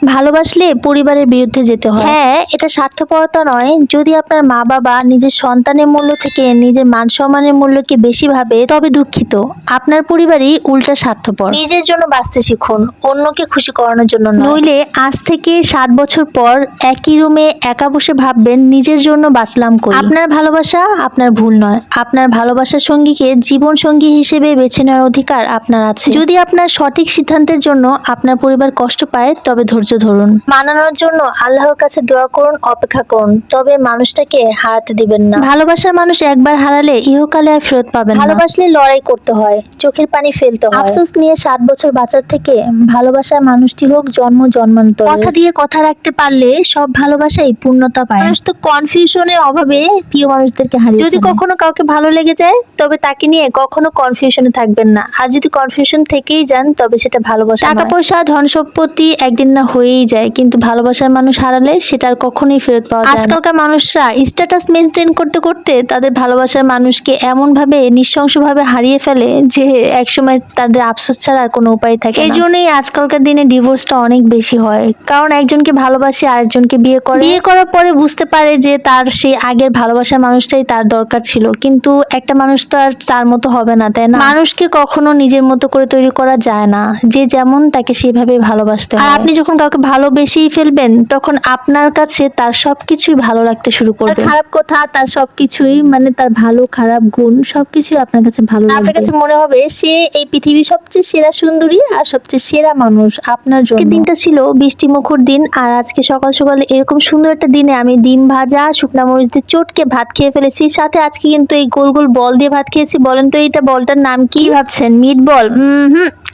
ভালোবাসলে পরিবারের বিরুদ্ধে যেতে হয়। হ্যাঁ, এটা স্বার্থপরতা নয়। যদি আপনার মা বাবা নিজের সন্তানের মূল্য থেকে নিজের মান সম্মানের মূল্যকে বেশি ভাবে, তবে দুঃখিত, আপনার পরিবারই উল্টা স্বার্থপর। নিজের জন্য বাঁচতে শিখুন, অন্যকে খুশি করানোর জন্য নয়। নইলে আজ থেকে 7 বছর পর একই রুমে একা বসে ভাববেন নিজের জন্য বাঁচলাম কই। আপনার ভালোবাসা আপনার ভুল নয়। আপনার ভালোবাসার সঙ্গীকে জীবন সঙ্গী হিসেবে বেছে নেওয়ার অধিকার আপনার আছে। যদি আপনার সঠিক সিদ্ধান্তের জন্য আপনার পরিবার কষ্ট পায়, তবে ধৈর্য ধরুন। মানানোর জন্য আল্লাহর কাছে দোয়া করুন, অপেক্ষা করুন, তবে মানুষটাকে হারাতে দিবেন না। ভালোবাসার মানুষ একবার হারালে ইহকালে আর ফেরত পাবেন না। ভালোবাসলে লড়াই করতে হয়, চোখের পানি ফেলতে হয়। আফসোস নিয়ে 7 বছর বাঁচার থেকে ভালোবাসার মানুষটি হোক জন্ম জন্মান্তর। কথা দিয়ে কথা রাখতে পারলে সব ভালোবাসাই পূর্ণতা পায়। মানুষ তো কনফিউশনের অভাবে প্রিয় মানুষদেরকে হারিয়ে। যদি কখনো কাউকে ভালো লেগে যায়, তবে তাকে নিয়ে কখনো কনফিউশনে থাকবেন না। আর যদি কনফিউশন থেকেই যান, তবে সেটা ভালোবাসা নয়। টাকা পয়সা ধন সম্পত্তি একদিন না হয়েই যায়, কিন্তু ভালোবাসার মানুষ হারালে সেটা আর কখনোই ফেরত পাওয়া যায় না। আজকালকার মানুষরা স্ট্যাটাস মেইনটেইন করতে করতে তাদের ভালোবাসার মানুষকে এমন ভাবে নৃশংসভাবে হারিয়ে ফেলে যে একসময় তাদের আফসোস ছাড়া আর কোনো উপায় থাকে না। এই জন্যই আজকালকার দিনে ডিভোর্সটা অনেক বেশি হয়, কারণ একজনকে ভালোবাসে আরেকজনকে বিয়ে করে। বিয়ে করার পরে বুঝতে পারে যে তার সেই আগের ভালোবাসার মানুষটাই তার দরকার ছিল, কিন্তু একটা মানুষ তো আর তার মতো হবে না, তাই না? মানুষকে কখনো নিজের মতো করে তৈরি করা যায় না। যে যেমন তাকে সেভাবে ভালোবাসতে হয়। আর আপনি যখন কাউকে ভালোবেসেই ফেলবেন, তখন আপনার কাছে তার সবকিছুই ভালো লাগতে শুরু করবে। খারাপ কথা, তার সবকিছুই, মানে তার ভালো খারাপ গুণ সবকিছুই আপনার কাছে ভালো লাগবে। আপনার কাছে মনে হবে সে এই পৃথিবীর সবচেয়ে সেরা সুন্দরী আর সবচেয়ে সেরা মানুষ আপনার জন্য। দিনটা ছিল বৃষ্টি মুখর দিন, আর আজকে সকাল সকালে এরকম সুন্দর একটা দিনে আমি ডিম ভাজা শুকনা মরিচ দিয়ে চটকে ভাত খেয়ে ফেলেছি। সাথে আজকে কিন্তু এই গোল গোল বল দিয়ে ভাত খেয়েছি। বলেন তো এইটা বলটার নাম কি ভাবছেন? মিট বল?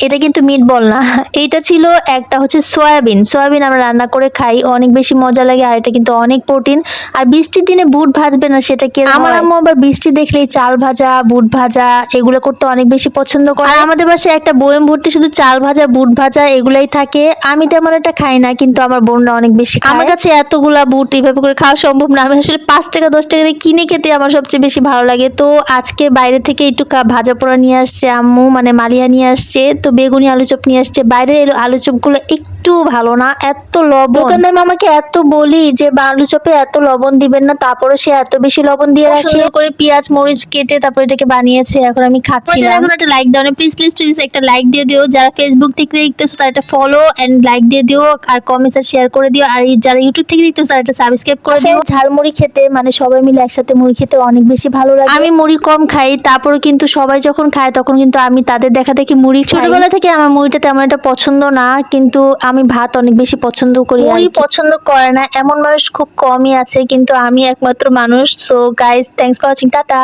এটা কিন্তু মিট বল না, এইটা ছিল একটা হচ্ছে সয়াবিন। সয়াবিন আমরা রান্না করে খাই, অনেক বেশি মজা লাগে, আর এটা কিন্তু অনেক প্রোটিন। আর বৃষ্টির দিনে বুট ভাজবে না সেটা কি? আমার আম্মু আবার বৃষ্টি দেখলেই চাল ভাজা বুট ভাজা এগুলো করতে অনেক বেশি পছন্দ করে। আর আমাদের বাসায় একটা বয়ম ভর্তি শুধু চাল ভাজা বুট ভাজা এগুলাই থাকে। আমি তেমন একটা খাই না, কিন্তু আমার বোনরা অনেক বেশি খায়। আমার কাছে এতগুলা বুট এইভাবে করে খাওয়া সম্ভব না। আমি আসলে 5 টাকা 10 টাকা দিয়ে কিনে খেতে আমার সবচেয়ে বেশি ভালো লাগে। তো আজকে বাইরে থেকে একটু ভাজা পোড়া নিয়ে আসছে আম্মু, মানে মালিয়া নিয়ে আসছে, তো বেগুনি আলু চপ নিয়ে আসছে। বাইরের আলু চপ গুলো একটু ভালো না, এত লবণ। দোকানদার মামাকে এত বলি যে আলু চপে এত লবণ দিবেন না, তারপরে সে এত বেশি লবণ দিয়ে রাখে। সুন্দর করে পেঁয়াজ মরিচ কেটে তারপর এটাকে বানিয়েছে। এখন আমি খাচ্ছি। এখন একটা লাইক দাও না প্লিজ প্লিজ প্লিজ, একটা লাইক দিয়ে দিও। যারা ফেসবুক থেকে দেখতেছো তারা একটা ফলো এন্ড লাইক দিয়ে দিও, আর কমেন্টস আর শেয়ার করে দিও। আর যারা ইউটিউব থেকে দেখতেছো তারা একটা সাবস্ক্রাইব করে দিও। ঝালমুড়ি খেতে, মানে সবাই মিলে একসাথে মুড়ি খেতে অনেক বেশি ভালো লাগে। আমি মুড়ি কম খাই, তারপরে কিন্তু সবাই যখন খায় তখন কিন্তু আমি তাদের দেখা দেখি মুড়ি। ছোটবেলা থেকে আমার মুড়িটা তেমন একটা পছন্দ না, কিন্তু আমি ভাত অনেক বেশি পছন্দ করি। মুড়ি পছন্দ করে না এমন মানুষ খুব কমই আছে, কিন্তু আমি একমাত্র মানুষ। So guys, thanks for watching, tata.